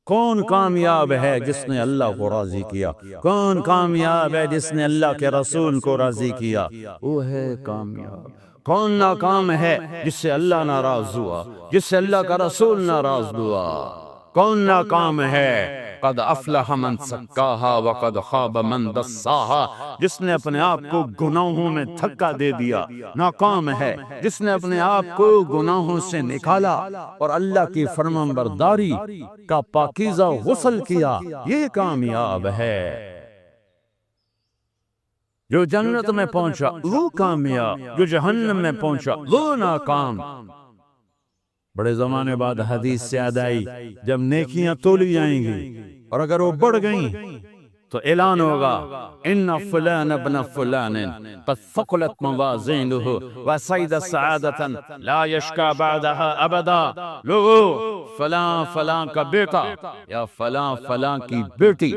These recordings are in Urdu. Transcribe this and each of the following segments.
کون کامیاب ہے جس نے اللہ کو راضی کیا؟ کون کامیاب ہے جس نے اللہ کے رسول کو راضی کیا؟ وہ ہے کامیاب۔ کون ناکام ہے جس سے اللہ ناراض ہوا، جس سے اللہ کا رسول ناراض ہوا؟ کون ناکام ہے؟ قد افلح من سکاہا وقد خاب من دساہا، جس نے اپنے آپ کو گناہوں میں دھکا دے دیا۔ ناکام ہے جس نے اپنے آپ کو گناہوں سے نکالا اور اللہ کی فرمانبرداری کا پاکیزہ غسل کیا، یہ کامیاب ہے۔ جو جنت میں پہنچا وہ کامیاب، جو جہنم میں پہنچا وہ ناکام۔ بڑے زمانے بعد حدیث سے یاد آئی، جب نیکیاں تولی جائیں گی اور اگر وہ بڑھ گئیں تو اعلان ہوگا ان فلان ابن فلان قد ثقلت موازینہ وسعد سعادتا لا یشکا بعدها ابدا۔ لوگو، فلاں فلاں کا بیٹا یا فلاں فلاں کی بیٹی،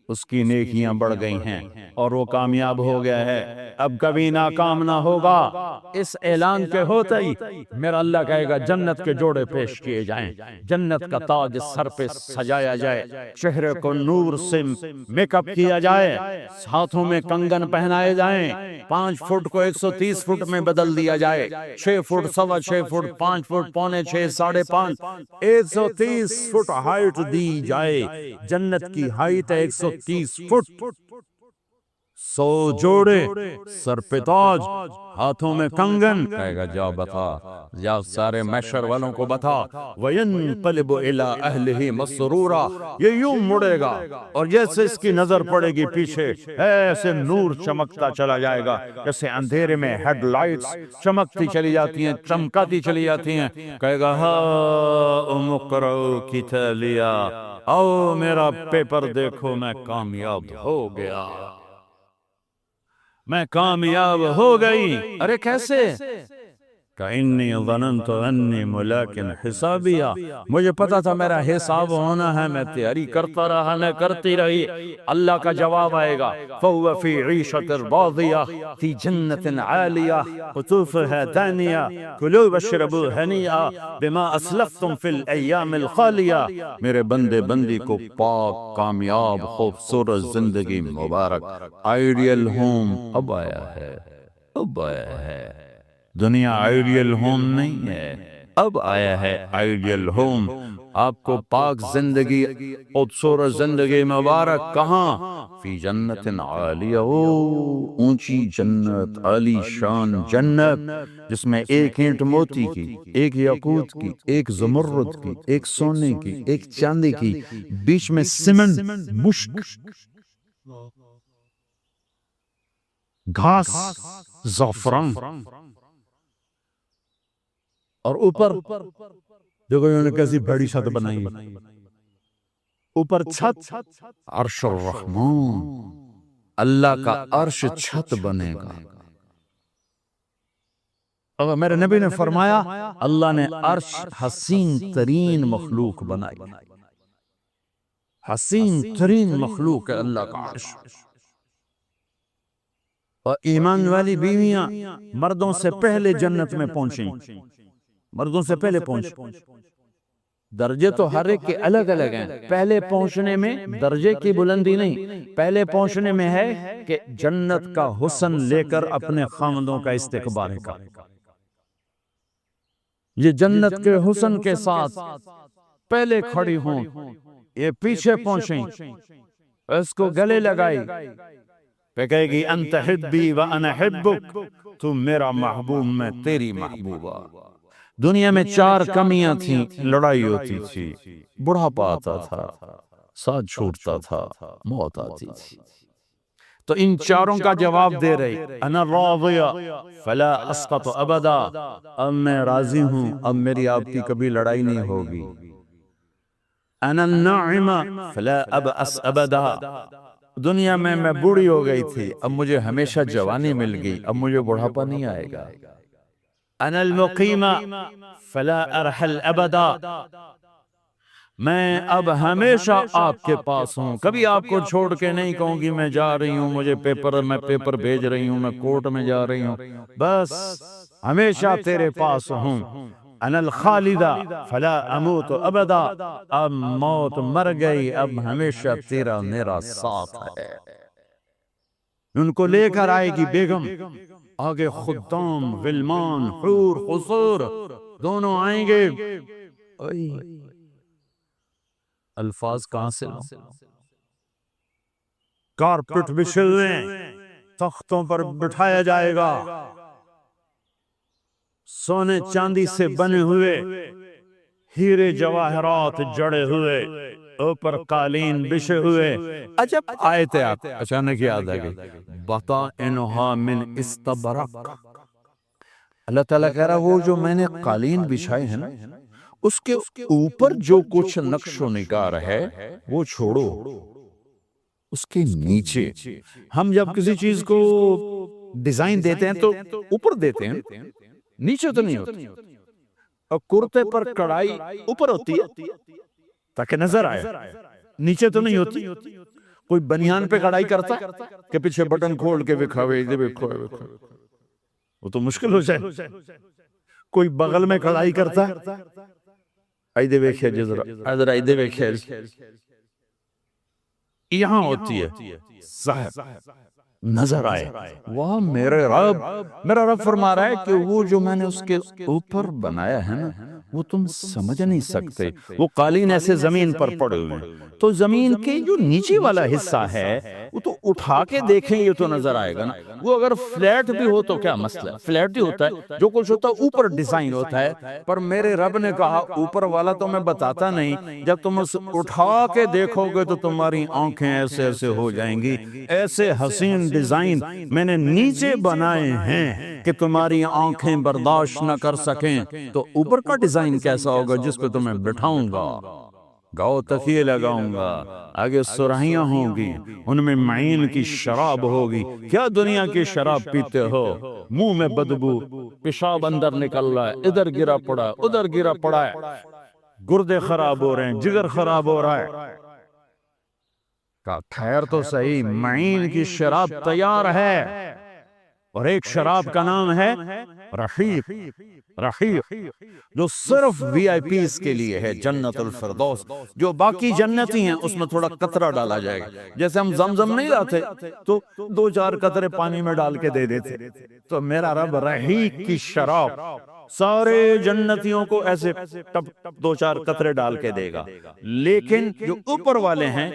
اس کی نیکیاں بڑھ گئی ہیں اور وہ کامیاب ہو گیا ہے، اب کبھی ناکام نہ ہوگا۔ اس اعلان کے ہوتے ہی میرا اللہ کہے گا جنت کے جوڑے پیش کیے جائیں، جنت کا تاج سر پہ سجایا جائے، چہرے کو نور سے میک اپ کیا جائے، ہاتھوں میں کنگن پہنائے جائیں، 5 فٹ کو 130 فٹ میں بدل دیا جائے، 6 فٹ، 6.25 فٹ، 5 فٹ، 5.25، 5.5، 130 فٹ ہائٹ دی جائے۔ جنت کی ہائٹ ہے 130 فٹ۔ 100 جوڑے، سر پہ تاج، ہاتھوں میں کنگن، کہے گا جاؤ بتا، جاؤ سارے محشر والوں کو بتا۔ وَيَنْقَلِبُ إِلَىٰ أَهْلِهِ مَسْرُورًا، یہ یوں مڑے گا اور جیسے اس کی نظر پڑے گی پیچھے ایسے نور چمکتا چلا جائے گا، جیسے اندھیرے میں ہیڈ لائٹس چمکتی چلی جاتی ہیں، چمکاتی چلی جاتی ہیں۔ کہے گا ہاؤم اقرؤوا کتابیہ، آؤ میرا پیپر دیکھو، میں کامیاب ہو گیا، میں کامیاب ہو گئی۔ ارے کیسے؟ کہ ظننت انی ملاق حسابیہ، مجھے پتا تھا میرا حساب ہونا ہے، میں تیاری کرتا رہا، میں کرتی رہی، اللہ کا جواب آئے گا فَهُوَ فِي عِيشَةٍ رَاضِيَةٍ فِي جَنَّةٍ عَالِيَةٍ قُطُوفُهَا دَانِيَةٌ كُلُوا وَاشْرَبُوا هَنِيئًا بِمَا أَسْلَفْتُمْ فِي الْأَيَّامِ الْخَالِيَةِ۔ میرے بندے بندی کو پاک، کامیاب، خوبصورت زندگی مبارک، آئیڈیل ہوم اب آیا ہے، اب آیا ہے۔ دنیا آئیڈیل ہوم نہیں ہے، اب آیا ہے آئیڈیل ہوم۔ آپ کو پاک زندگی، خوبصورت زندگی مبارک، کہاں؟ فی جنت عالیہ، اونچی جنت، عالی شان جنت، جس میں ایک اینٹ موتی کی، ایک یاقوت کی، ایک زمرد کی، ایک سونے کی، ایک چاندی کی، بیچ میں سیمنٹ، مشک، گھاس، زعفران، اور اوپر دیکھو انہوں نے کیسی بڑی چھت بنائی، اوپر چھت عرش الرحمن، اللہ کا عرش چھت بنے گا۔ اور میرے نبی نے فرمایا اللہ نے عرش حسین ترین مخلوق بنائی، حسین ترین مخلوق ہے اللہ کا عرش۔ اور ایمان والی بیویاں مردوں سے پہلے جنت میں پہنچیں، مردوں سے پہلے پہنچ۔ درجے تو ہر ایک کے الگ الگ ہیں، پہلے پہنچنے میں درجے کی بلندی نہیں، پہلے پہنچنے میں ہے کہ جنت کا حسن لے کر اپنے خاوندوں کا استقبال کا، یہ جنت کے حسن کے ساتھ پہلے کھڑی ہوں، یہ پیچھے پہنچیں، اس کو گلے لگائی، پہ کہے گی انت حبی و انا حبک، تو میرا محبوب، میں تیری محبوبہ۔ دنیا میں 4 کمیاں تھیں، لڑائی ہوتی تھی، بڑھاپا آتا تھا، ساتھ چھوٹتا تھا، موت آتی تھی، تو ان 4 کا جواب دے رہی، انا راضیہ فلا اسقط ابدا، اب میں راضی ہوں، اب میری آپ کی کبھی لڑائی نہیں ہوگی۔ انا الناعمہ فلا ابأس ابدا، دنیا میں بوڑھی ہو گئی تھی، اب مجھے ہمیشہ جوانی مل گئی، اب مجھے بڑھاپا نہیں آئے گا۔ انا المقیمہ فلا ارحل ابدا، میں اب ہمیشہ آپ کے پاس ہوں، کبھی آپ کو چھوڑ کے نہیں کہوں گی میں جا رہی ہوں، مجھے میں پیپر بھیج رہی ہوں، میں کورٹ میں جا رہی ہوں، بس ہمیشہ تیرے پاس ہوں۔ انا الخالدہ فلا اموت ابدا، اب موت مر گئی، اب ہمیشہ تیرا میرا ساتھ ہے۔ ان کو لے کر آئے گی بیگم، آگے خدام، غلمان، حور، قصور دونوں آئیں گے۔ الفاظ کہاں سے لوں؟ کارپٹ بچھے ہوئے تختوں پر بٹھایا جائے گا، سونے چاندی سے بنے ہوئے، ہیرے جواہرات جڑے ہوئے، اوپر قالین بچھے ہوئے۔ عجب آیت آپ اچانک یاد آ گئی، بطائنہا من استبرق۔ اللہ تعالیٰ کہہ رہا وہ جو میں نے قالین بچھائے ہیں نا، اس کے اوپر جو کچھ نقش و نگار ہے وہ چھوڑو، اس کے نیچے ہم جب کسی چیز کو ڈیزائن دیتے ہیں تو اوپر دیتے ہیں، نیچے تو نہیں ہوتی۔ اور کرتے پر کڑائی اوپر ہوتی ہے تاکہ نظر آئے، نیچے تو نہیں ہوتی۔ کوئی بنیان پہ کڑائی کرتا ہے کہ پیچھے بٹن کھول کے بکھاوے، وہ تو مشکل ہو جائے۔ کوئی بغل میں کڑائی کرتا ہے، ایدے ویکھے جزرا، ادھر ایدے ویکھے، یہاں ہوتی ہے صاحب نظر آئے۔ وہ میرے رب، میرا رب فرما رہا ہے کہ وہ جو میں نے اس کے اوپر بنایا ہے نا، وہ تم سمجھ نہیں سکتے۔ وہ قالین ایسے زمین پر پڑے ہوئے ہیں، تو زمین کے جو نیچے والا حصہ ہے وہ تو اٹھا کے دیکھیں یہ تو نظر آئے گا نا۔ وہ اگر فلیٹ بھی ہو تو کیا مسئلہ ہے، فلیٹ ہی ہوتا ہے، جو کچھ ہوتا ہے اوپر ڈیزائن ہوتا ہے۔ پر میرے رب نے کہا اوپر والا تو میں بتاتا نہیں، جب تم اس اٹھا کے دیکھو گے تو تمہاری آنکھیں ایسے ایسے ہو جائیں گی۔ ایسے حسین ڈیزائن میں نے نیچے بنائے ہیں کہ تمہاری آنکھیں برداشت نہ کر سکیں، تو اوپر کا ڈیزائن کیسا ہوگا جس پہ تمہیں بٹھاؤں گا، گاؤ تکیے لگاؤں گا، آگے سرائیاں ہوں گی، ان میں معین کی شراب ہوگی۔ کیا دنیا کی شراب پیتے ہو، منہ میں بدبو، پیشاب اندر نکل رہا ہے، ادھر گرا پڑا ادھر گرا پڑا ہے، گردے خراب ہو رہے ہیں، جگر خراب ہو رہا ہے۔ کہا خیر تو صحیح، معین کی شراب تیار ہے، اور ایک شراب کا نام ہے رحیق، رحیق جو صرف وی آئی پیز کے لیے ہے، جنت الفردوس۔ جو باقی جنتی ہیں اس میں تھوڑا قطرہ ڈالا جائے گا، جیسے ہم زمزم نہیں لاتے تو 2-4 قطرے پانی میں ڈال کے دے دیتے، تو میرا رب رحیق کی شراب سارے جنتیوں کو ایسے 2-4 قطرے ڈال کے دے گا۔ لیکن جو اوپر والے ہیں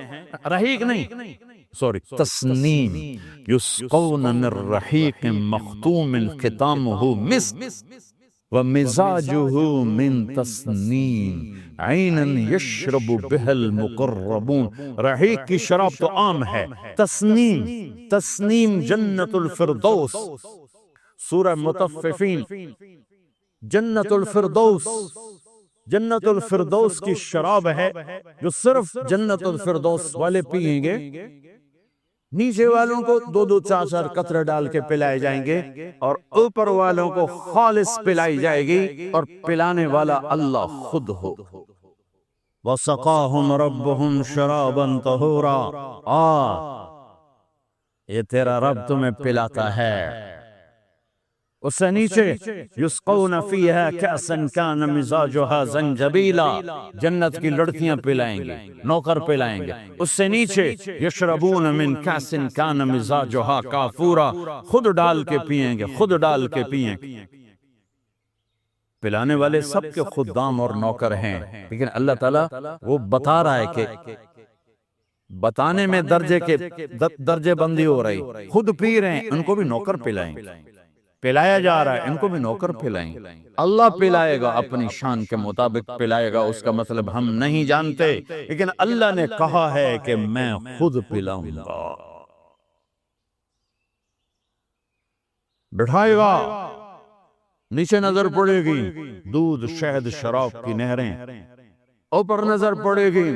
رحیق نہیں، سوری تسنیم، یسقون من رحیق مختوم ختامہ مسک ومزاجہ من تسنیم عینا یشرب بها المقربون۔ رحیق کی شراب تو عام ہے، تسنیم، تسنیم جنت الفردوس، سورہ مطففین، جنت الفردوس، جنت الفردوس کی شراب ہے جو صرف جنت الفردوس والے پیئیں گے۔ نیچے والوں کو 2-4 قطرے ڈال کے پلائے جائیں گے، اور اوپر والوں کو خالص پلائی جائے گی، اور پلانے والا اللہ خود ہو۔ وَسَقَاهُمْ رَبُّهُمْ شَرَابًا طَهُورًا، یہ تیرا رب تمہیں پلاتا ہے۔ اس سے نیچے یسقون فیہا کأسا کان مزاجہا زنجبیلا، جنت کی لڑکیاں پلائیں گے، نوکر پلائیں گے۔ اس سے نیچے یشربون من کأس کان مزاجہا کافورا، خود ڈال کے پیئیں گے، خود ڈال کے پیئیں گے۔ پلانے والے سب کے خدام اور نوکر ہیں، لیکن اللہ تعالیٰ وہ بتا رہا ہے کہ بتانے میں درجے بندی ہو رہی، خود پی رہے ہیں، ان کو بھی نوکر پلائیں گے، پلایا جا رہا ہے ان کو بھی نوکر پلائیں گے۔ اللہ پلائے گا، اپنی شان کے مطابق پلائے گا، اس کا مطلب ہم نہیں جانتے، لیکن اللہ نے کہا ہے کہ میں خود پلاؤں گا۔ بٹھائے گا، نیچے نظر پڑے گی دودھ شہد شراب کی نہریں، اوپر نظر پڑے گی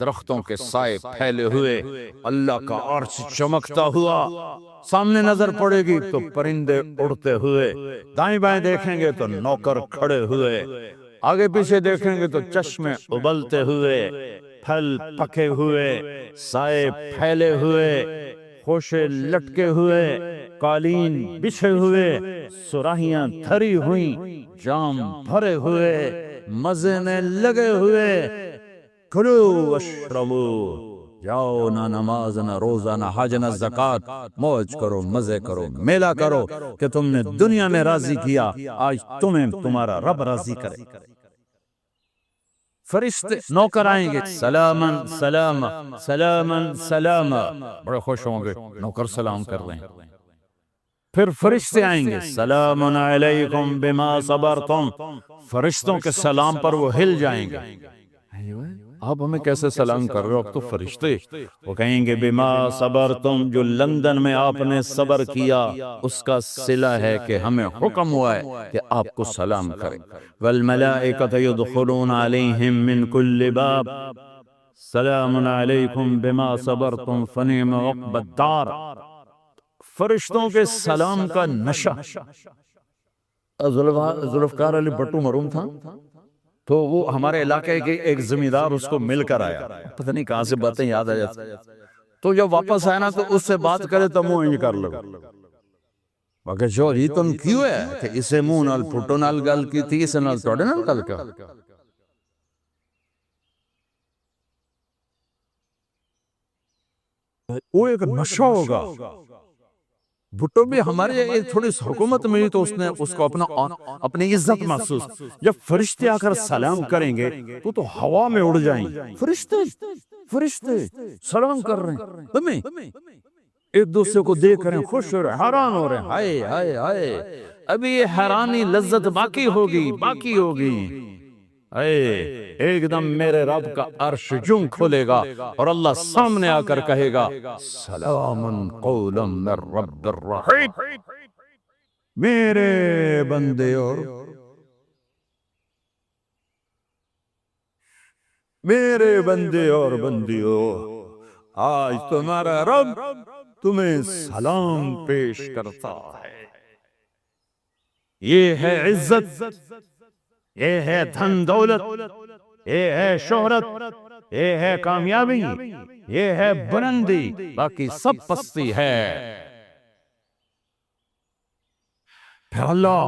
درختوں کے سائے پھیلے ہوئے، اللہ کا عرش چمکتا ہوا، سامنے نظر پڑے گی تو پرندے اڑتے ہوئے، دائیں بائیں دیکھیں گے تو نوکر کھڑے ہوئے، آگے پیچھے دیکھیں گے تو چشمے ابلتے ہوئے، پھل پکے ہوئے، سائے پھیلے ہوئے، خوشے لٹکے ہوئے، قالین بچھے ہوئے، سراہیاں دھری ہوئیں، جام بھرے ہوئے، مزے میں لگے ہوئے، کلو واشربو، جاؤ نہ نماز نہ روزہ نہ حج نہ زکات، موج کرو، مزے کرو، میلہ کرو کہ تم نے دنیا میں راضی کیا، آج تمہیں تمہارا رب راضی کرے۔ فرشتے نوکر آئیں گے، سلامن سلام سلامن سلام، بڑے خوش ہوں گے، نوکر سلام کر رہے ہیں۔ پھر فرشتے آئیں گے، سلام علیکم بما صبرتم، فرشتوں کے سلام پر وہ ہل جائیں گے، آپ ہمیں کیسے سلام کر رہے ہو، اب تو فرشتے۔ وہ کہیں گے بما صبرتم، جو لندن میں آپ نے صبر کیا اس کا صلہ ہے کہ ہمیں حکم ہوا ہے کہ آپ کو سلام کریں۔ والملائکۃ یدخلون علیہم من کل باب، سلام علیکم بما صبرتم فنعم عقبی الدار۔ فرشتوں کے سلام کا نشہ، ذوالفقار علی بھٹو مرحوم تھا تو وہ ہمارے علاقے کے ایک زمیندار اس کو مل کر آیا، پتہ نہیں کہاں سے باتیں یاد آ جاتی، تو جب واپس آیا نا تو اس سے بات کرے تو منہ انج کر لو، باقی جو یہ تم کیوں ہے کہ اسے منہ نال پھٹو نال گل کی تھی، اسے نال توڑے نال گل کیا، وہ ایک نشہ ہوگا۔ بھٹو بھی ہمارے ایک تھوڑی حکومت ملی تو اس نے اس کو اپنی عزت محسوس، جب فرشتے آ کر سلام کریں گے تو ہوا میں اڑ جائیں گے، فرشتے سلام کر رہے ہیں، تمہیں ایک دوسرے کو دیکھ رہے ہیں، خوش ہو رہے ہیں، حیران ہو رہے ہیں، ہائے ہائے ہائے، ابھی یہ حیرانی لذت باقی ہوگی، ایک دم میرے رب کا عرش جوں کھولے گا اور اللہ سامنے آ کر کہے گا سلام قولا من رب الرحیم، میرے بندے اور بندیوں، آج تمہارا رب تمہیں سلام پیش کرتا ہے۔ یہ ہے عزت، یہ ہے دھن دولت، یہ ہے شہرت، یہ ہے کامیابی، یہ ہے بلندی، باقی سب پستی ہے۔ پھر اللہ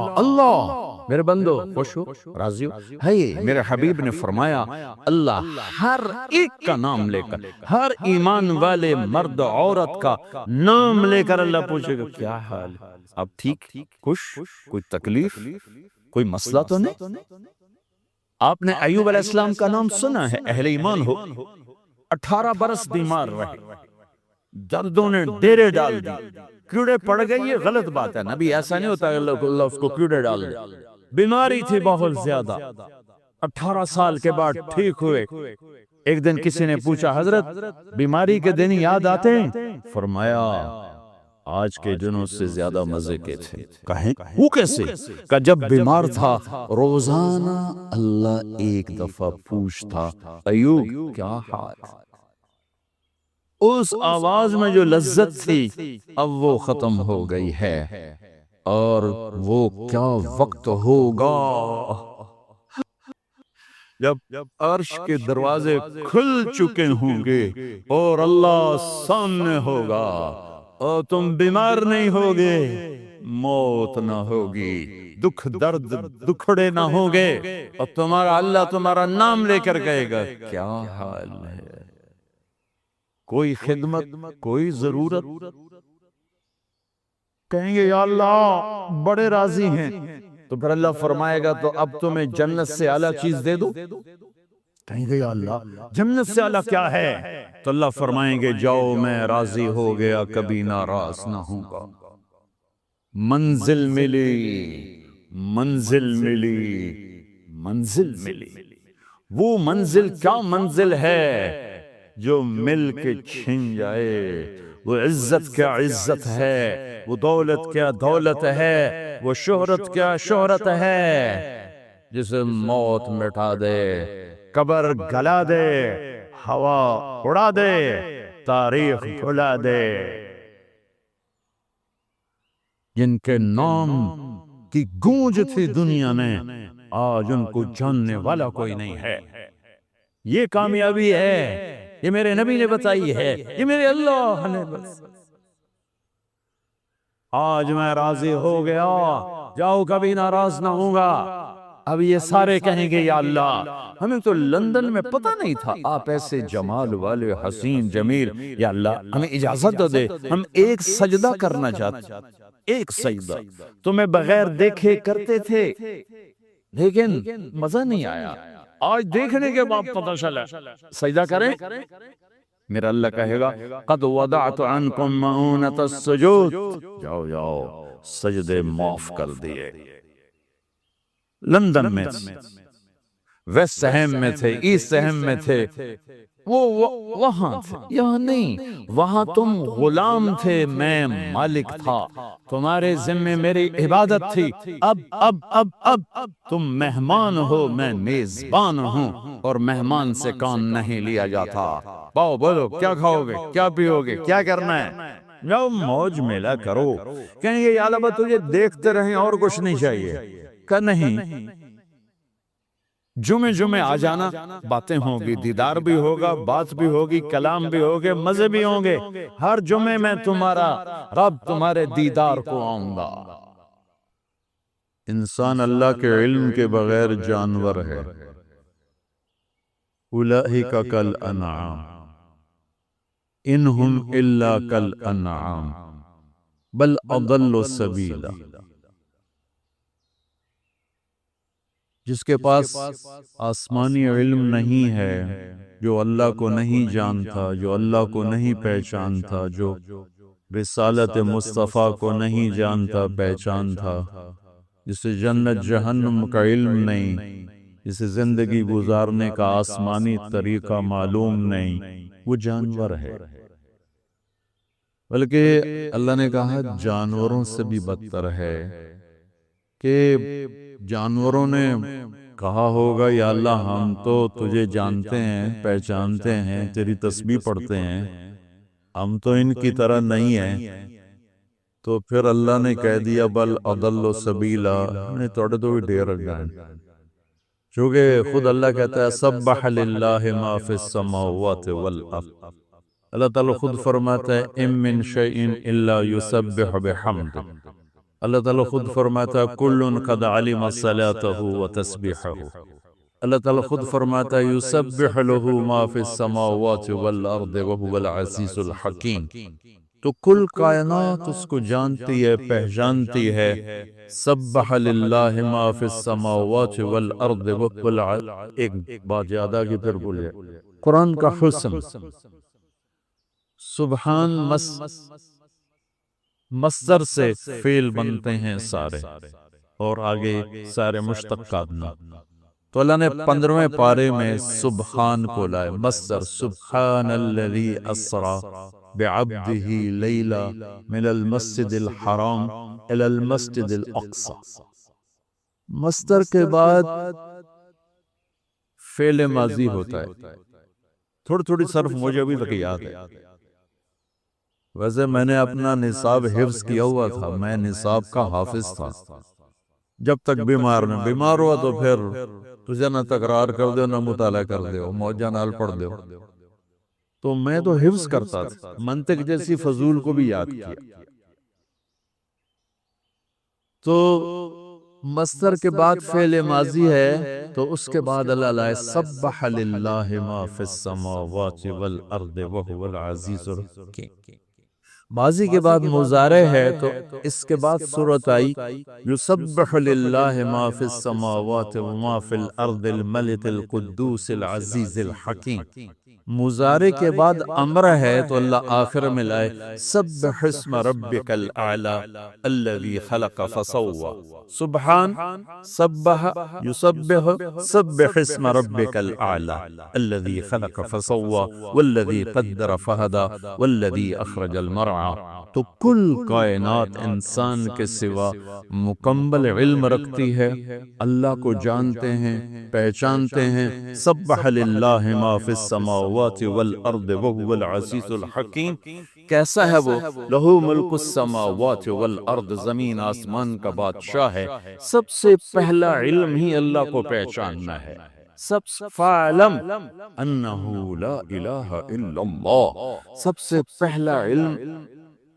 میرے بندو خوش ہو، راضی ہو، ہے میرے حبیب نے فرمایا اللہ ہر ایک کا نام لے کر، ہر ایمان والے مرد عورت کا نام لے کر اللہ پوچھے گا کیا حال، اب ٹھیک، خوش، کوئی تکلیف، کوئی مسئلہ تو نہیں؟ آپ نے ایوب علیہ السلام کا نام سنا ہے، اہل ایمان ہو، 18 برس بیمار رہے، دردوں نے ڈیرے ڈال دی، کیڑے پڑ گئے، یہ غلط بات ہے، نبی ایسا نہیں ہوتا کہ اللہ اس کو کیڑے ڈال دے، بیماری تھی بہت زیادہ، 18 سال کے بعد ٹھیک ہوئے۔ ایک دن کسی نے پوچھا حضرت بیماری کے دن یاد آتے ہیں؟ فرمایا آج کے دنوں سے زیادہ مزے کے تھے۔ کہیں وہ کیسے؟ کہ جب بیمار تھا روزانہ اللہ ایک دفعہ پوچھتا ایوب کیا حال، اس آواز میں جو لذت تھی اب وہ ختم ہو گئی ہے، اور وہ کیا وقت ہوگا جب عرش کے دروازے کھل چکے ہوں گے اور اللہ سامنے ہوگا اور تم بیمار نہیں ہوگے، موت نہ ہوگی، دکھ درد دکھڑے نہ ہوں گے، اور تمہارا اللہ تمہارا نام لے کر کہے گا کیا حال ہے، کوئی خدمت، کوئی ضرورت، کہیں گے یا اللہ بڑے راضی ہیں، تو پھر اللہ فرمائے گا تو اب تمہیں جنت سے اعلیٰ چیز دے دو، کہیں گے یا اللہ جنت سے اعلیٰ کیا ہے، تو اللہ فرمائیں گے جاؤ میں راضی ہو گیا کبھی ناراض نہ ہوں گا، منزل ملی، منزل ملی، منزل ملی، وہ منزل کیا منزل ہے جو مل کے چھن جائے، وہ عزت کیا عزت ہے، وہ دولت کیا دولت ہے، وہ شہرت کیا شہرت ہے، جسے موت مٹا دے، قبر گلا دے، ہوا اڑا دے، تاریخ بھلا دے، جن کے نام کی گونج تھی دنیا میں آج ان کو جاننے والا کوئی نہیں ہے۔ یہ کامیابی ہے، یہ میرے نبی نے بتائی ہے، یہ میرے اللہ نے بتائی۔ آج میں راضی ہو گیا، جاؤ کبھی ناراض نہ ہوں گا۔ اب یہ سارے کہیں گے یا اللہ ہمیں تو لندن میں پتہ نہیں تھا آپ ایسے جمال والے حسین جمیل، یا اللہ ہمیں اجازت تو دے، ہم ایک سجدہ کرنا چاہتے، ایک سجدہ تمہیں بغیر دیکھے کرتے تھے لیکن مزہ نہیں آیا، آج دیکھنے کے بعد پتہ چلا سجدہ کریں۔ میرا اللہ کہے گا قد وضعت عنکم مؤونۃ السجود، جاؤ جاؤ سجدے معاف کر دیے۔ لندن میں ویسٹ ہیم میں تھے، ایسٹ ہیم میں تھے، وہ وہاں تھے، یہاں نہیں، وہاں تم غلام تھے، میں مالک تھا، تمہارے ذمہ میری عبادت تھی، اب تم مہمان ہو، میں میزبان ہوں، اور مہمان سے کام نہیں لیا جاتا۔ باؤ بولو کیا کھاؤ گے، کیا پیو گے، کیا کرنا ہے، جاؤ موج میلہ کرو۔ کہیں گے یا اللہ تجھے دیکھتے رہیں اور کچھ نہیں چاہیے، کہ نہیں، جمعے آ جانا، باتیں ہوں گی، دیدار بھی ہوگا، بات بھی ہوگی، کلام بھی ہوگے، مزے بھی ہوں گے، ہر جمعے میں تمہارا رب تمہارے دیدار کو آؤں گا۔ انسان اللہ کے علم کے بغیر جانور ہے، اولئک کالانعام ان ہم الا کالانعام بل اضل سبیلا۔ جس کے پاس آسمانی علم نہیں ہے، جو اللہ کو نہیں جانتا، جو اللہ کو نہیں پہچانتا، جو رسالت مصطفیٰ کو نہیں جانتا پہچانتا، جسے جنت جہنم کا علم نہیں، جسے زندگی گزارنے کا آسمانی طریقہ معلوم نہیں، وہ جانور ہے۔ بلکہ اللہ نے کہا جانوروں سے بھی بدتر ہے، کہ جانوروں نے کہا ہوگا یا اللہ ہم تو تجھے جانتے ہیں، پہچانتے ہیں، تیری تسبیح پڑھتے ہیں، ہم تو ان کی طرح نہیں ہیں، تو پھر اللہ نے کہہ دیا بل اضل سبیلا، نے توڑے تو بھی ڈیر گئے، چونکہ خود اللہ کہتا ہے سبح للہ ما فی السماوات والارض، اللہ تعالیٰ خود فرماتا ہے ان من شیء الا یسبح بحمدہ، اللہ تعالیٰ خود فرماتا ہے کل قد علم صلاته وتسبیحه، اللہ تعالیٰ خود فرماتا ہے یسبح له ما فی السماوات والارض وهو العزیز الحکیم، تو کل کائنات اس کو جانتی ہے، پہچانتی ہے، سبح للہ ما فی السماوات والارض وهو العزیز، ایک بات یاد آ گئی پھر بھولے، قرآن کا حسن، سبحان مصدر سے فعل بنتے ہیں سارے، اور آگے سارے مشتقات میں، تو اللہ نے 15ویں پارے میں سبحان کو لائے، مصدر سبحان الذی اسرا بعبدہ لیلا من المسجد الحرام الی المسجد الاقصی، مصدر کے بعد فعل ماضی ہوتا ہے، تھوڑی صرف مجھے بھی تک یاد ہے، ویسے میں نے اپنا نصاب حفظ کیا ہوا تھا، میں نصاب کا حافظ تھا، جب تک بیمار ہوا تو پھر تجھے نہ تکرار کر دو نہ مطالعہ کر دو، موجہ نال پڑھ دو، تو میں تو حفظ کرتا تھا، منطق جیسی فضول کو بھی یاد کیا، تو مصدر کے بعد فعل ماضی ہے، تو اس کے بعد اللہ لائے سبح للہ ما فی السماوات والارض وهو العزیز الحکیم، ماضی کے بعد مضارع ہے، تو اس کے بعد صورت آئی یسبح للہ ما فی السماوات وما فی الارض الملک القدوس العزیز الحکیم، مضارع کے بعد امر ہے، تو اللہ آخر میں لائے سبح اسم ربک الاعلی الذی خلق فسوى، سبحان سبح یسبح سبح اسم ربک الاعلی الذی خلق فسوى والذی قدر فہدى والذی اخرج المرعى، تو کل کائنات انسان کے سوا مکمل علم رکھتی ہے، اللہ کو جانتے ہیں، پہچانتے ہیں، سبح للہ ما فی السماوات والارض وهو العزیز الحکیم، کیسا ہے وہ، لہو ملک السماوات والارض، زمین آسمان کا بادشاہ ہے، سب سے پہلا علم ہی اللہ کو پہچاننا ہے، فَاعْلَمْ أَنَّهُ لَا إِلَٰهَ إِلَّا اللَّهُ، سب سے پہلا علم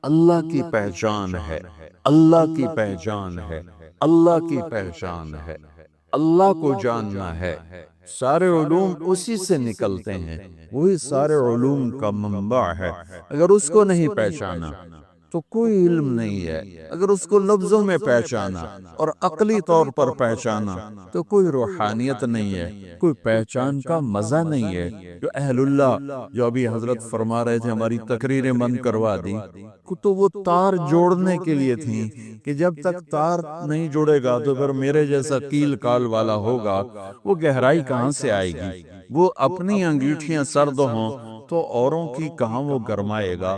اللہ کی پہچان ہے، اللہ کی پہچان ہے، اللہ کی پہچان ہے، اللہ کو جاننا ہے۔ سارے علوم اسی سے نکلتے ہیں، وہی سارے علوم کا منبع ہے۔ اگر اس کو نہیں پہچانا تو کوئی علم نہیں ہے، اگر اس کو لفظوں میں پہچانا اور عقلی طور پر پہچانا تو کوئی روحانیت نہیں ہے، کوئی پہچان کا مزہ نہیں ہے۔ جو اہل اللہ، جو ابھی حضرت فرما رہے تھے، ہماری تقریریں بند کروا دی تو وہ تار جوڑنے کے لیے تھیں کہ جب تک تار نہیں جڑے گا تو پھر میرے جیسا کیل کال والا ہوگا، وہ گہرائی کہاں سے آئے گی؟ وہ اپنی انگیٹھیاں سرد ہوں تو اوروں کی کہاں وہ گرمائے گا؟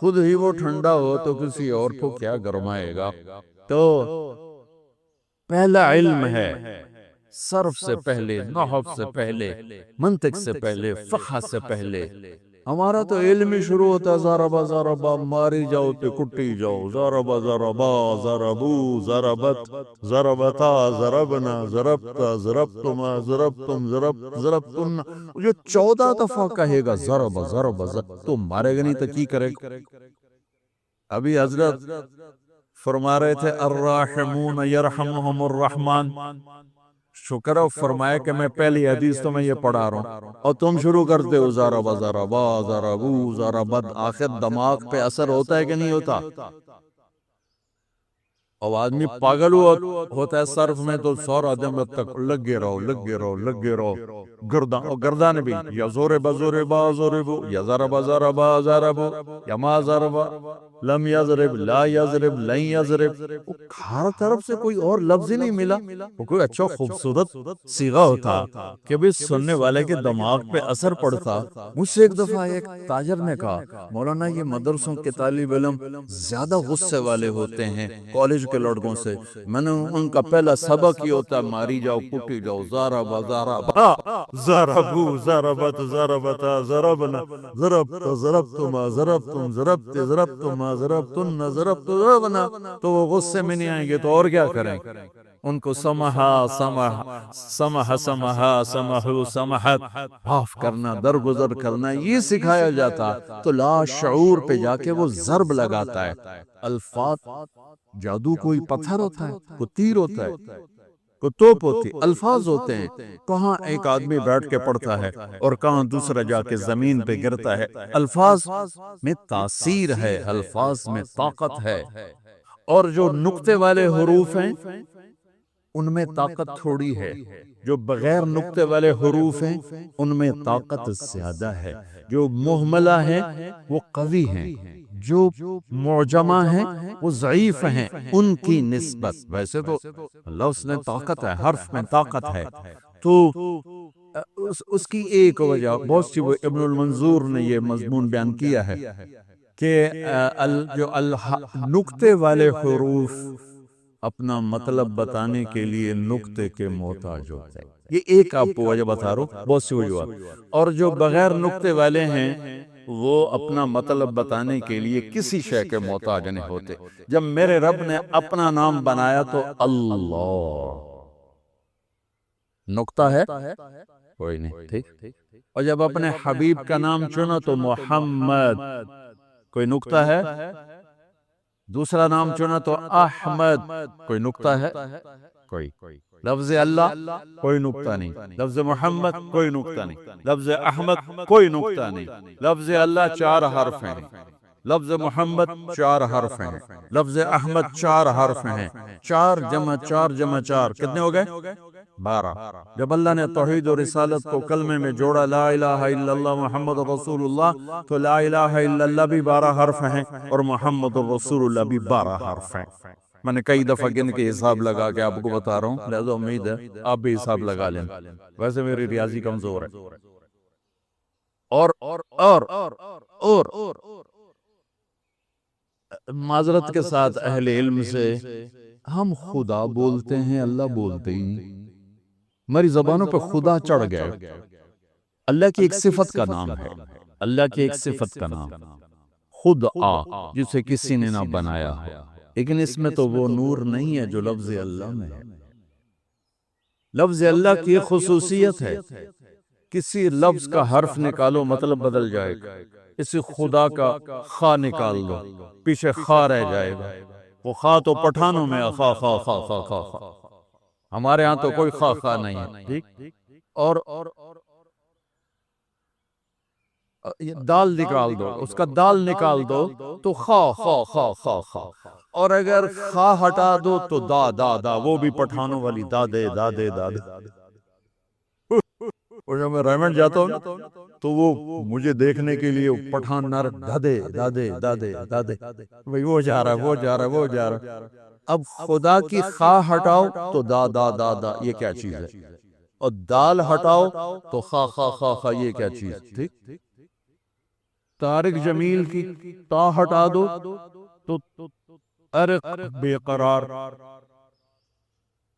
خود ہی وہ ٹھنڈا ہو تو کسی اور کو کیا گرمائے گا؟ تو پہلا علم ہے، صرف سے پہلے، نحو سے پہلے، منطق سے پہلے، فقہ سے پہلے۔ ہمارا تو علم ہی شروع ہوتا ہے ضربا ضربا، ماری جاؤ تے کٹی جاؤ، ضربا ضربا، ضربو ضربت، ضربتا ضربنا، ضربتا ضربتما، ضربتم ضربتن۔ جو 14 دفعہ کہے گا ضربا ضربا، تو مارے گا نہیں تو کی کرے گا؟ ابھی حضرت فرما رہے تھے الراحمون یرحمہم الرحمن، شکر ہے فرمایا کہ میں پہلی حدیث تو میں یہ پڑھا رہا ہوں اور تم شروع کرتے ہو ضربا ضربا ضربو ضربت۔ آخر دماغ پہ اثر ہوتا ہے کہ نہیں ہوتا؟ اور آدمی پاگل ہوتا ہے صرف میں تو سورا دن تک لگے رہو لگے رہو لگے رہو، گردان بھی یا زور بزور با زور بو، یا ضربا ضربا ضربو، یا ما ضربا لم یضرب لا یضرب لن یضرب۔ ہر طرف سے کوئی اور لفظ ہی نہیں ملا۔ وہ کوئی اچھا خوبصورت صیغہ ہوتا کہ بھی سننے والے کے دماغ پہ اثر پڑتا۔ مجھ سے ایک دفعہ ایک تاجر نے کہا مولانا یہ مدرسوں کے طالب علم زیادہ غصے والے ہوتے ہیں کالج کے لڑکوں سے۔ میں نے ان کا پہلا سبق یہ ہوتا ہے ماری جاؤ کٹی جاؤ، ضربا ضربا ضربو ضربت ضربتا ضربنا، ضربت ضربتما ضربتم ضربت ضربتما ضربتن ضربت ضربنا۔ تو وہ غصے میں نہیں آئیں گے تو اور کیا کریں؟ ان کو سمحا سمح سمح سمحا سمحو سمحت، معاف کرنا، درگزر کرنا، یہ سکھایا جاتا تو لا شعور پہ جا کے وہ ضرب لگاتا ہے۔ الفاظ جادو کوئی پتھر ہوتا ہے، کوئی تیر ہوتا ہے، کوئی توپ ہوتی، الفاظ ہوتے ہیں۔ کہاں ایک آدمی بیٹھ کے پڑھتا ہے اور کہاں دوسرا جا کے زمین پہ گرتا ہے۔ الفاظ میں تاثیر ہے، الفاظ میں طاقت ہے۔ اور جو نقطے والے حروف ہیں ان میں طاقت تھوڑی ہے، جو بغیر نقطے والے حروف ہیں ان میں طاقت زیادہ ہے۔ جو مہملہ ہیں وہ قوی ہیں، جو معجمہ ہیں وہ ضعیف ہیں ان کی نسبت۔ ویسے تو لفظ میں طاقت ہے، حرف میں طاقت ہے۔ تو اس کی ایک وجہ بہت سی، وہ ابن المنظور نے یہ مضمون بیان کیا ہے کہ جو نقطے والے حروف اپنا مطلب بتانے کے لیے نقطے کے محتاج ہوتے ہیں۔ یہ ایک آپ کو وجہ بتا رہا ہوں، بہت سی وجوہات۔ اور جو بغیر نقطے والے ہیں وہ اپنا مطلب بتانے کے لیے کسی شے کے محتاج نہیں ہوتے۔ جب میرے رب نے اپنا نام بنایا تو اللہ نقطہ ہے کوئی نہیں، ٹھیک۔ اور جب اپنے حبیب کا نام چنا تو محمد، کوئی نقطہ ہے؟ دوسرا نام چنا تو احمد، کوئی نقطہ ہے؟ کوئی۔ لفظ اللہ کوئی نقطہ نہیں، لفظ محمد کوئی نقطہ نہیں، لفظ احمد کوئی نقطہ نہیں۔ لفظ اللہ 4 حرف ہیں، لفظ محمد 4 حرف ہیں، لفظ احمد 4 حرف ہیں۔ 4 جمع 4 جمع 4 کتنے ہو گئے؟ 12۔ جب اللہ نے توحید و رسالت کو کلمے میں جوڑا لا الہ الا اللہ محمد رسول اللہ، تو لا الہ الا اللہ بھی 12 حرف ہیں اور محمد رسول اللہ بھی 12 حرف ہیں۔ میں نے کئی دفعہ گن کے حساب لگا کے آپ کو بتا رہا ہوں، لہذا امید ہے آپ بھی حساب لگا لیں، ویسے میری ریاضی کمزور ہے۔ اور معذرت کے ساتھ اہل علم سے، ہم خدا بولتے ہیں، اللہ بولتے ہی نہیں۔ ہماری زبانوں پہ خدا چڑھ گئے۔ اللہ کی ایک صفت کا نام ہے، اللہ کی ایک صفت کا نام خود جسے کسی نے نہ بنایا ہو، لیکن اس میں تو وہ نور نہیں ہے جو لفظ اللہ میں ہے۔ لفظ اللہ کی خصوصیت ہے کسی لفظ کا حرف نکالو مطلب بدل جائے گا. اسی خدا کا خا نکال دو پیچھے خا رہ جائے گا. وہ خا تو پٹھانوں میں خا خا خا خا خا خا، ہمارے ہاں تو کوئی خا خا نہیں ہے. ٹھیک. اور یہ دال نکال دو، اس کا دال نکال دو تو خا خا خا خا خا. اور اگر خا ہٹا دو تو دا دا دا، وہ بھی پٹھانوں والی دادے دادے دادے. اور جب میں ریمنڈ جاتا ہوں تو وہ مجھے دیکھنے کے لیے پٹھان نار دادے دادے دادے دادے، بھئی وہ جا رہا وہ جا رہا وہ جا رہا. اب خدا کی خا ہٹاؤ تو دا دا دا دا، یہ کیا چیز ہے؟ اور دال ہٹاؤ تو خا خا خا خا، یہ کیا چیز؟ ٹھیک. طارق جمیل کی تا ہٹا دو تو ارق بے قرار.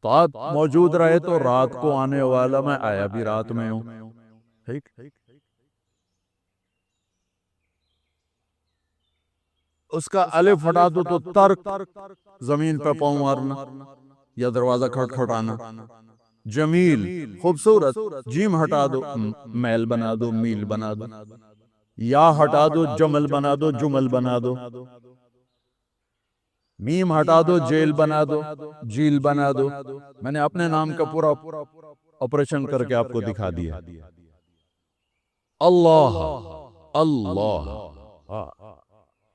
تا موجود رہے تو رات کو آنے والا، میں آیا بھی رات میں ہوں. ٹھیک. اس کا الف ہٹا دو تو ترک، زمین پہ پاؤں مارنا یا دروازہ کھٹکھٹانا. جمیل خوبصورت، جیم ہٹا دو میل بنا دو میل بنا دو. یا ہٹا دو جمل بنا دو جمل بنا دو. میم ہٹا دو جیل بنا دو جیل بنا دو. میں نے اپنے نام کا پورا آپریشن کر کے آپ کو دکھا دیا. اللہ اللہ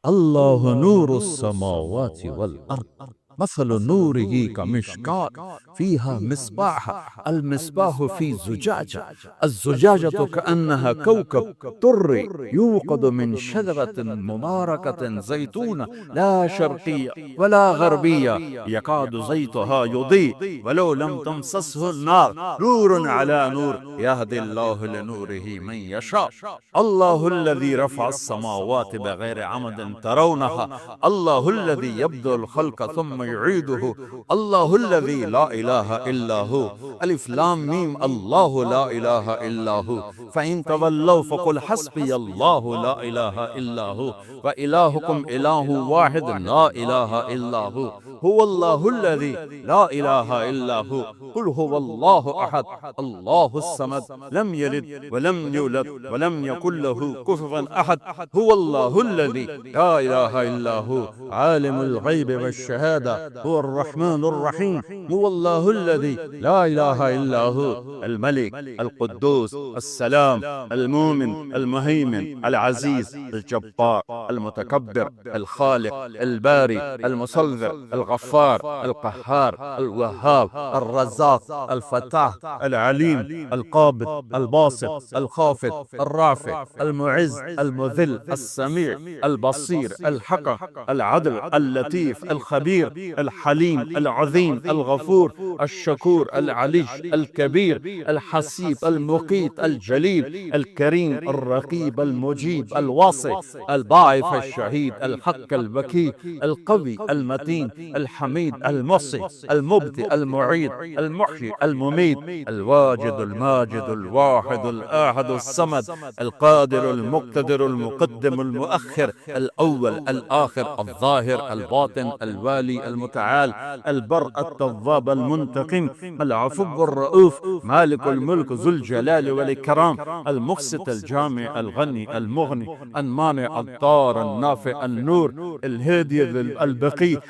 اللہ نور السماوات والارض مثل نوره كمشكاة فيها مصباح المصباح في زجاجة الزجاجة كأنها كوكب دري يوقد من شجرة مباركة زيتونة لا شرقية ولا غربية يكاد زيتها يضيء ولو لم تمسسه النار نور على نور يهدي الله لنوره من يشاء. الله الذي رفع السماوات بغير عمد ترونها الله الذي يبدأ الخلق ثم يعيده الله الذي لا إله إلا هو. ألف لام ميم الله لا إله إلا هو. فإن تولوا فقل حسبي الله لا إله إلا هو وإلهكم إله واحد لا إله إلا هو. هو الله الذي لا إله إلا هو. قل هو الله أحد الله الصمد لم يلد ولم يولد ولم يكن له كفوا أحد. هو الله الذي لا إله إلا هو عالم الغيب والشهادة هو الرحمن الرحيم. هو الله الذي لا إله إلا هو الملك القدوس السلام المؤمن المهيمن العزيز الجبار المتكبر الخالق الباري المصور الغفار القهار الوهاب الرزاق الفتاح العليم القابض الباسط الخافض الرافع المعز المذل السميع البصير الحكم العدل اللطيف الخبير الحليم العظيم الغفور الشكور العلي الكبير الحسيب المقيت الجليل الكريم الرقيب المجيب الواصي الباعث الشهيد الحق البكي القوي المتين الحميد المحصي المبدئ المعيد المحيي المميت الواجد الماجد الواحد الآحد الصمد القادر المقتدر المقدم المؤخر الأول الآخر الظاهر الباطن الوالي المتعال البر التواب المنتقم العفو الرؤوف مالك الملك ذو الجلال والإكرام المقسط الجامع الغني المغني المانع الضار النافع النور الهادي البقي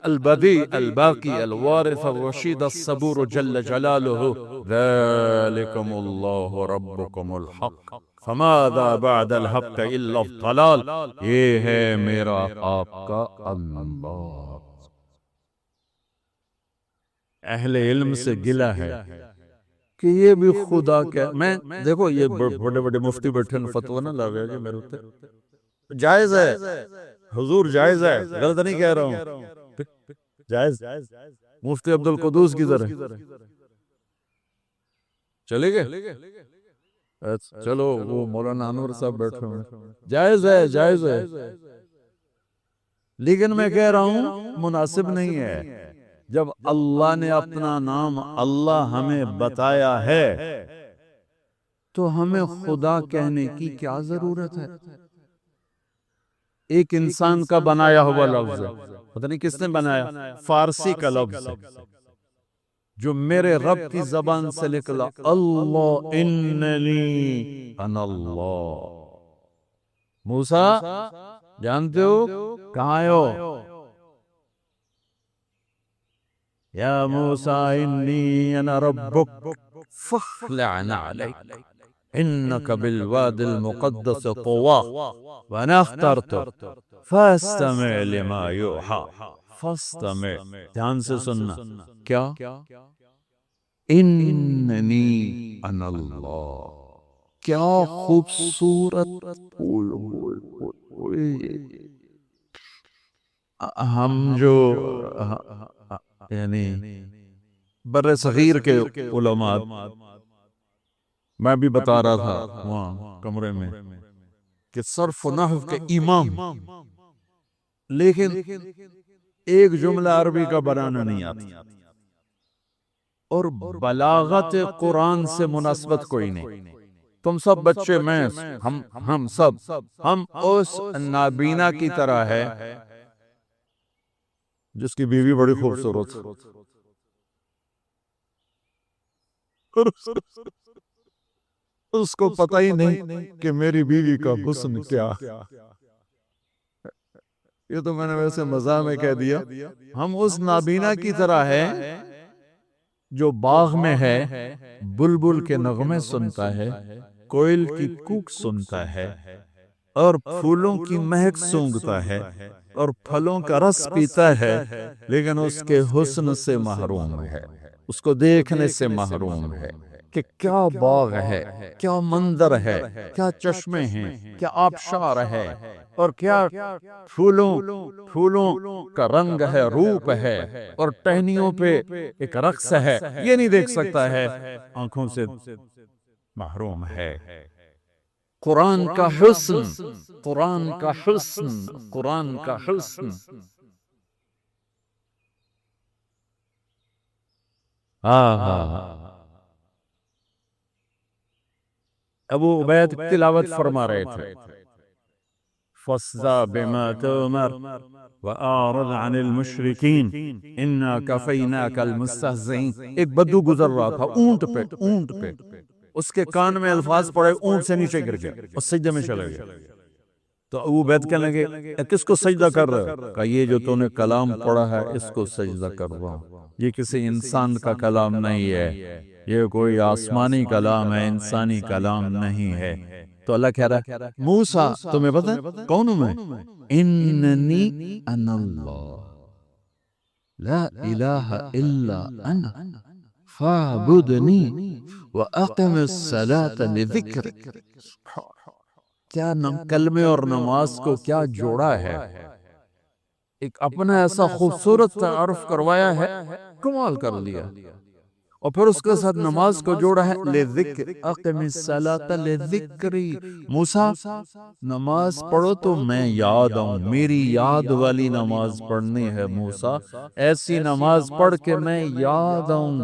البديع الباقي الوارث الرشيد الصبور جل جلاله. ذلكم الله ربكم الحق فماذا بعد الحق الا الضلال. یہ ہے میرا آپ کا اللہ. اہل علم سے گلہ ہے کہ یہ بھی خدا کیا. میں دیکھو یہ بڑے بڑے مفتی بیٹھے فتویٰ نہ لاوے جی میرے اوپر. جائز ہے حضور، جائز ہے، غلط نہیں کہہ رہا ہوں، جائز. مفتی عبدالقدوس کی ذرا چلے گئے. چلو وہ مولانا انور صاحب بیٹھے ہوئے. جائز ہے جائز ہے، لیکن میں کہہ رہا ہوں مناسب نہیں ہے. جب اللہ نے اپنا نام اللہ ہمیں بتایا ہے تو ہمیں خدا کہنے کی کیا ضرورت ہے؟ ایک انسان کا بنایا ہوا لفظ ہے، پتہ نہیں کس نے بنایا، فارسی کا لفظ ہے. جو میرے رب کی زبان سے نکلا، اللہ اننی انا اللہ۔ موسیٰ جانتے ہو کہاں ہو؟ یا موسیٰ انی انا ربک فاخلع نعلیک انک بالواد المقدس طویٰ وانا اخترتک فاستمع لما یوحیٰ۔ فاستمع، دھیان سے سننا، کیا؟ اننی انا اللہ۔ کیا خوبصورت، ہم جو یعنی بر صغیر کے علماء، میں بھی بتا رہا تھا وہاں کمرے میں کہ صرف و نحو کے امام، لیکن ایک جملہ عربی کا بنانا نہیں آتا، اور بلاغت قرآن سے مناسبت کوئی نہیں۔ تم سب بچے، میں، ہم سب، ہم اس نابینا کی طرح ہے جس کی بیوی بڑی خوبصورت، اس کو پتہ ہی نہیں کہ میری بیوی کا حسن کیا۔ یہ تو میں نے ویسے مزاح میں کہہ دیا۔ ہم اس نابینا کی طرح ہے جو باغ میں ہے، بلبل کے نغمے سنتا ہے، کوئل کی کوک سنتا ہے، اور پھولوں کی مہک سونگھتا ہے، اور پھلوں کا رس پیتا ہے، لیکن اس کے حسن سے محروم ہے، اس کو دیکھنے سے محروم ہے کہ کیا باغ ہے، کیا منظر ہے، کیا چشمے ہیں، کیا آبشار ہے، اور کیا پھولوں کا رنگ ہے، روپ ہے، اور ٹہنیوں پہ ایک رقص ہے، یہ نہیں دیکھ سکتا ہے، آنکھوں سے محروم ہے۔ قرآن کا حسن، قرآن کا حسن، قرآن کا حسن۔ ابو عبید تلاوت فرما رہے تھے، فَاصْدَعْ بِمَا تُؤْمَرُ وَأَعْرِضْ عَنِ الْمُشْرِكِينَ إِنَّا كَفَيْنَاكَ الْمُسْتَهْزِئِينَ۔ ایک بدو گزر رہا تھا اونٹ پہ، اس کے کان میں الفاظ پڑے، اونٹ سے نیچے گر گیا اور سجدے میں چلے گیا۔ تو ابو عبید کہنے لگے کس کو سجدہ کر رہے ہو؟ کہا یہ جو تو نے کلام پڑھا ہے اس کو سجدہ کر رہا ہوں، یہ کسی انسان کا کلام نہیں ہے، یہ کوئی آسمانی کلام ہے، انسانی کلام نہیں ہے۔ تو اللہ کہہ رہا ہے موسیٰ تمہیں پتہ ہے کون ہوں میں؟ اننی انا اللہ لا الہ الا انا فاعبدنی واقم الصلاة لذکرک۔ کیا کلمے اور نماز کو کیا جوڑا ہے، ایک اپنا ایسا خوبصورت تعارف کروایا ہے، کمال کر لیا، اور پھر اس کے ساتھ نماز کو جوڑا ہے لذکر، اقم الصلاۃ لذکری۔ موسیٰ نماز پڑھو تو میں یاد آؤں، میری یاد والی نماز پڑھنی ہے موسیٰ، ایسی نماز پڑھ کے میں یاد آؤں۔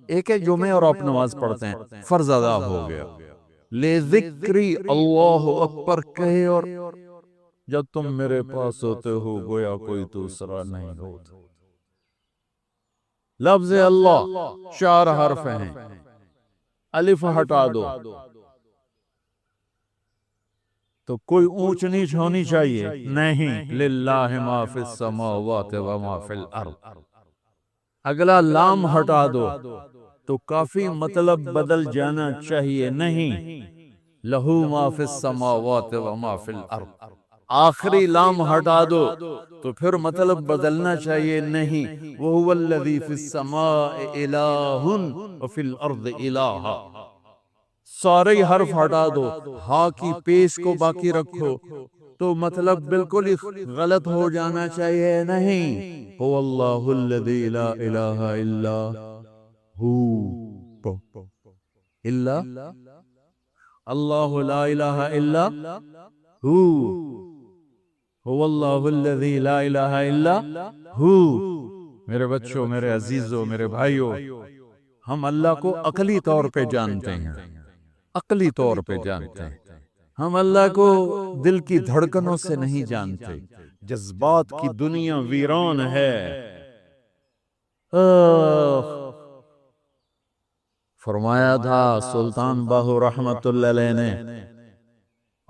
ایک ہے جمعہ اور آپ نماز پڑھتے ہیں، فرض ادا ہو گیا، لذکری، اللہ اکبر کہے، اور جب تم میرے پاس ہوتے ہو گویا کوئی دوسرا نہیں ہوتا۔ لفظ اللہ 4 حرف ہیں، الف ہٹا دو تو کوئی اونچ نیچ ہونی چاہیے نہیں، للہ ما فی السماوات و ما فی الارض۔ اگلا لام ہٹا دو تو کافی مطلب بدل جانا چاہیے نہیں، لہو ما فی السماوات و ما فی الارض۔ آخری لام ہٹا دو تو پھر مطلب بدلنا چاہیے نہیں، وَهُوَ الَّذِي فِي السَّمَاءِ إِلَٰهٌ وَفِي الْأَرْضِ إِلَٰهٌ۔ سارے حرف ہٹا دو، ہا کی پیش کو باقی رکھو تو مطلب بالکل ہی غلط ہو جانا چاہیے نہیں، هُوَ اللَّهُ الَّذِي لَا إِلَٰهَ إِلَّا هُوَ، إِلَّا اللہ لا الہ الا ہو، هو اللہ الذی لا الہ الا ہو۔ میرے بچوں، میرے عزیزوں، میرے بھائیوں، ہم اللہ کو عقلی طور پہ جانتے ہیں، عقلی طور پہ جانتے ہیں، ہم اللہ کو دل کی دھڑکنوں سے نہیں جانتے، جذبات کی دنیا ویران ہے۔ فرمایا تھا سلطان باہو رحمت اللہ علیہ نے،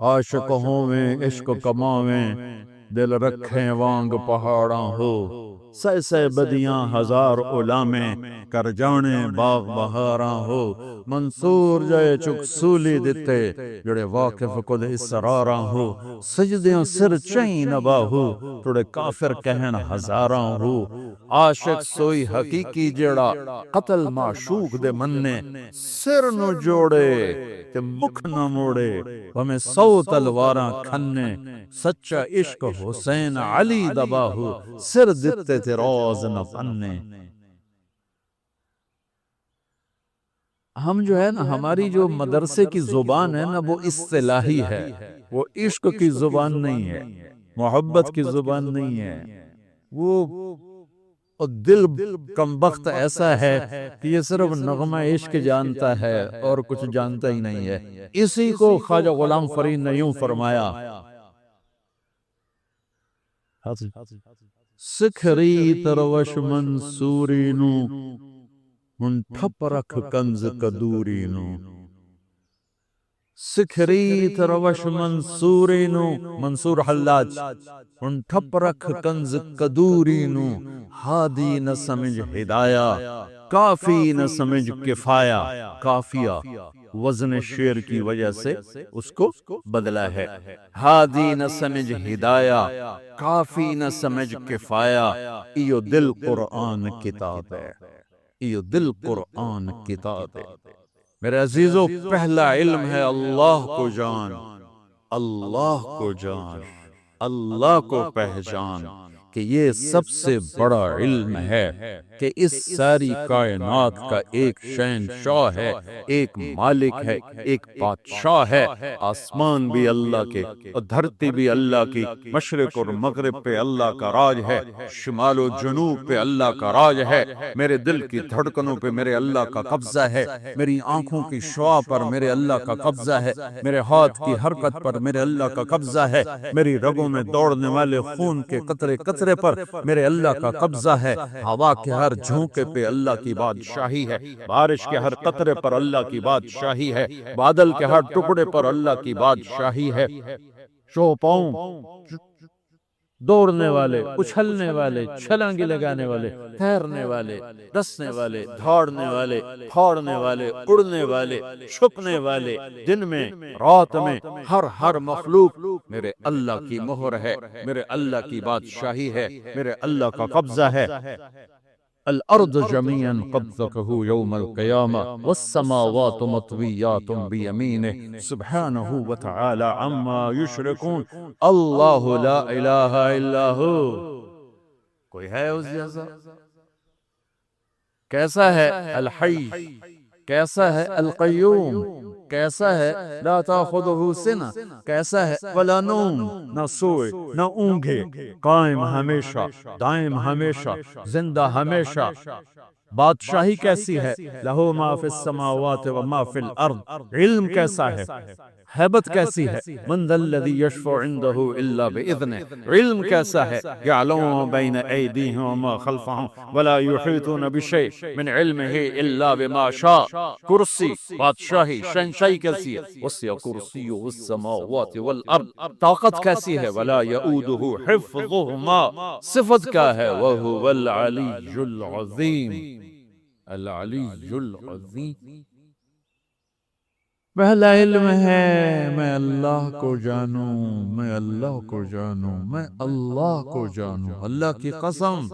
عاشق ہوں میں عشق کماں میں، دل رکھیں وانگ پہاڑاں ہو، سہ بدیاں ہزار علامیں، کر جانے باغ بہاراں ہو، منصور جائے چک سولی دتے، جڑے واقف کد اسراراں ہو، سجدیاں سر چین نباہو، جڑے کافر کہن ہزاراں ہو، عاشق سوئی حقیقی جڑا قتل معشوق دے مننے، سر نو جوڑے تے مکھ نہ موڑے، ہمیں 100 تلواراں کھنے، سچا عشق حسین علی دباہو، سر دتے تے روز نہ پنے۔ ہم جو ہے نا، ہماری جو مدرسے کی زبان ہے نا، وہ اصطلاحی ہے، وہ عشق کی زبان نہیں ہے، محبت کی زبان نہیں ہے، وہ دل کم بخت ایسا ہے کہ یہ صرف نغمہ عشق جانتا ہے اور کچھ جانتا ہی نہیں ہے۔ اسی کو خواجہ غلام فرید نے یوں فرمایا، سکھری تروش منصوری نو، ہن ٹھپ رکھ کنز کدوری نو، سکھری تروش منصوری نو، منصور حلاج، ہن ٹھپ رکھ کنز کدوری نو، ہادی نہ سمجھ ہدایہ، کافی نہ سمجھ کفایہ، کافیہ وزن شعر کی وجہ سے اس کو بدلا ہے، ہادی نہ سمجھ ہدایہ، کافی نہ سمجھ کفایہ، ایو دل قرآن کتاب ہے، ایو دل قرآن کتاب ہے۔ میرے عزیزو، پہلا علم ہے اللہ کو جان، اللہ کو جان، اللہ کو پہچان، کہ یہ سب سے بڑا علم ہے کہ اس ساری کائنات کا ایک شہنشاہ ہے، ایک مالک ہے، ایک بادشاہ ہے، آسمان بھی اللہ کے اور دھرتی بھی اللہ کی، مشرق اور مغرب پہ اللہ کا راج ہے، شمال و جنوب پہ اللہ کا راج ہے، میرے دل کی دھڑکنوں پہ میرے اللہ کا قبضہ ہے، میری آنکھوں کی شعاع پر میرے اللہ کا قبضہ ہے، میرے ہاتھ کی حرکت پر میرے اللہ کا قبضہ ہے، میری رگوں میں دوڑنے والے خون کے قطرے قطرے پر میرے اللہ کا قبضہ ہے، ہوا کے ہر جھونکے پہ اللہ کی بادشاہی ہے، بارش کے ہر قطرے پر اللہ کی بادشاہی ہے، بادل کے ہر ٹکڑے پر اللہ کی بادشاہی ہے، چوپاؤں دوڑنے والے، اچھلنے والے، چھلانگی لگانے والے، تیرنے والے، ڈسنے والے، دھاڑنے والے، پھاڑنے والے، اڑنے والے، چھپنے والے، دن میں رات میں، ہر مخلوق میرے اللہ کی مہر ہے، میرے اللہ کی بادشاہی ہے، میرے اللہ کا قبضہ ہے۔ الارض جميعا قبضته يوم القيامة والسماوات مطويات بيمينه سبحانه وتعالى عما يشركون اللہ لا الہ الا ہو۔ کوئی ہے اس جیسا؟ کیسا ہے الحی، کیسا ہے القیوم، کیسا ہے لا تاخذہ سنہ، کیسا ہے ولا نوم، نہ سوئے نہ اونگے، قائم ہمیشہ، دائم ہمیشہ، زندہ ہمیشہ۔ بادشاہی کیسی ہے؟ لہو ما فی السماوات و ما فی الارض، علم کیسا ہے؟ حیبت کیسی ہے؟ من ذا الذی یشفع عنده الا باذنہ، علم کیسا ہے؟ یعلم ما بین ایدیہم وما خلفہم ولا یحیطون بشیء من علمہ الا بما شاء۔ کرسی، بادشاہی، شہنشاہی کیسی ہے؟ وسع کرسیہ السماوات والارض، طاقت کیسی ہے؟ ولا یؤودہ حفظہما، صفت کیا ہے؟ وہو العلی العظیم، العلی العظیم۔ پہلا علم ہے میں اللہ کو جانوں، میں اللہ کو جانوں، میں اللہ کو جانوں، اللہ کی قسم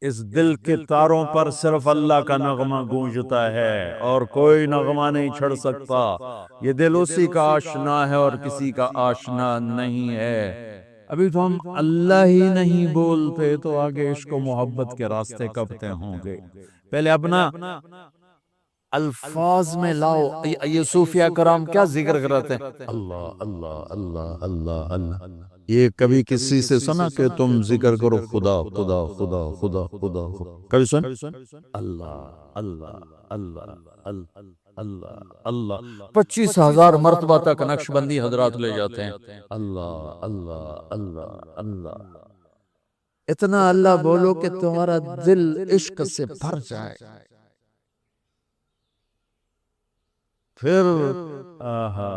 اس دل کے تاروں پر صرف اللہ کا نغمہ گونجتا ہے اور کوئی نغمہ نہیں چھڑ سکتا، یہ دل اسی کا آشنا ہے اور کسی کا آشنا نہیں ہے۔ ابھی تو ہم اللہ ہی نہیں بولتے تو آگے عشق و محبت کے راستے کب طے ہوں گے؟ پہلے اپنا الفاظ میں لاؤ۔ یہ صوفیہ کرام کیا ذکر کرتے ہیں؟ اللہ اللہ اللہ اللہ اللہ۔ یہ کبھی کسی سے سنا کہ تم ذکر کرو خدا خدا خدا خدا خدا خدا؟ کبھی سن؟ اللہ اللہ اللہ اللہ اللہ اللہ، 25,000 مرتبہ تک نقش بندی حضرات لے جاتے ہیں۔ اللہ اللہ اللہ اللہ، اتنا اللہ بولو کہ تمہارا دل عشق سے بھر جائے۔ پھر آہا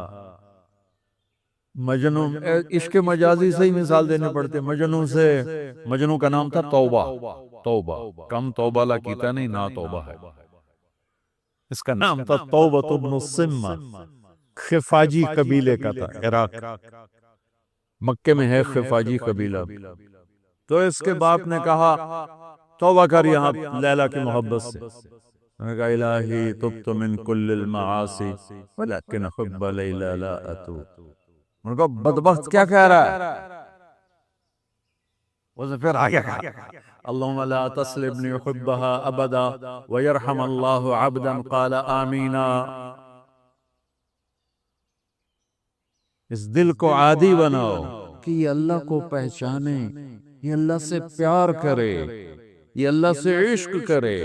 مجنون، عشق مجازی سے ہی مثال دینے پڑتے. مجنون سے، مجنون کا نام تھا توبہ. توبہ کم توبہ لا کیتا نہیں، نا توبہ ہے. اس کا نام تھا توبہ ابن السمہ، خفاجی قبیلے کا تھا، عراق. مکے میں ہے خفاجی قبیلہ. تو اس کے باپ نے کہا توبہ کر یہاں لیلا کی محبت سے. میں نے کہا الہی تبت من کل المعاصی ولیکن حب لیلا لا اتوب. میں نے کہا بدبخت کیا کہہ رہا ہے؟ وہ پھر آگے کہا اللہم لا تسلبنی حبها ابدا ویرحم اللہ عبدا قال آمین. اس دل کو عادی بناؤ کہ یہ اللہ کو پہچانے، یہ اللہ سے پیار کرے، یہ اللہ سے عشق کرے،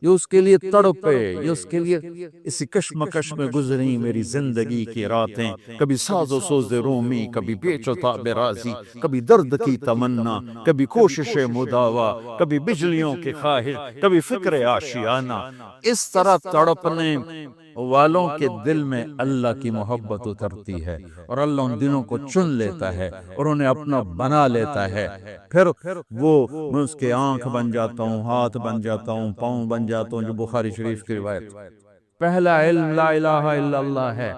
یہ اس کے لیے تڑپے، یہ اس کے لیے اسی کشمکش میں گزری میری زندگی کی راتیں. کبھی ساز و سوز رومی، کبھی بیچ و تاب راضی، کبھی درد کی تمنا، کبھی کوشش مداوا، کبھی بجلیوں کی خواہش، کبھی فکر آشیانہ. اس طرح تڑپنے والوں کے دل میں اللہ کی محبت اترتی ہے، اور اللہ ان دلوں کو چن لیتا ہے اور انہیں اپنا بنا لیتا ہے. پھر وہ میں اس کے آنکھ بن جاتا ہوں، ہاتھ بن جاتا ہوں، پاؤں بن جاتا ہوں. جو بخاری شریف کی روایت. پہلا علم لا الہ الا اللہ ہے،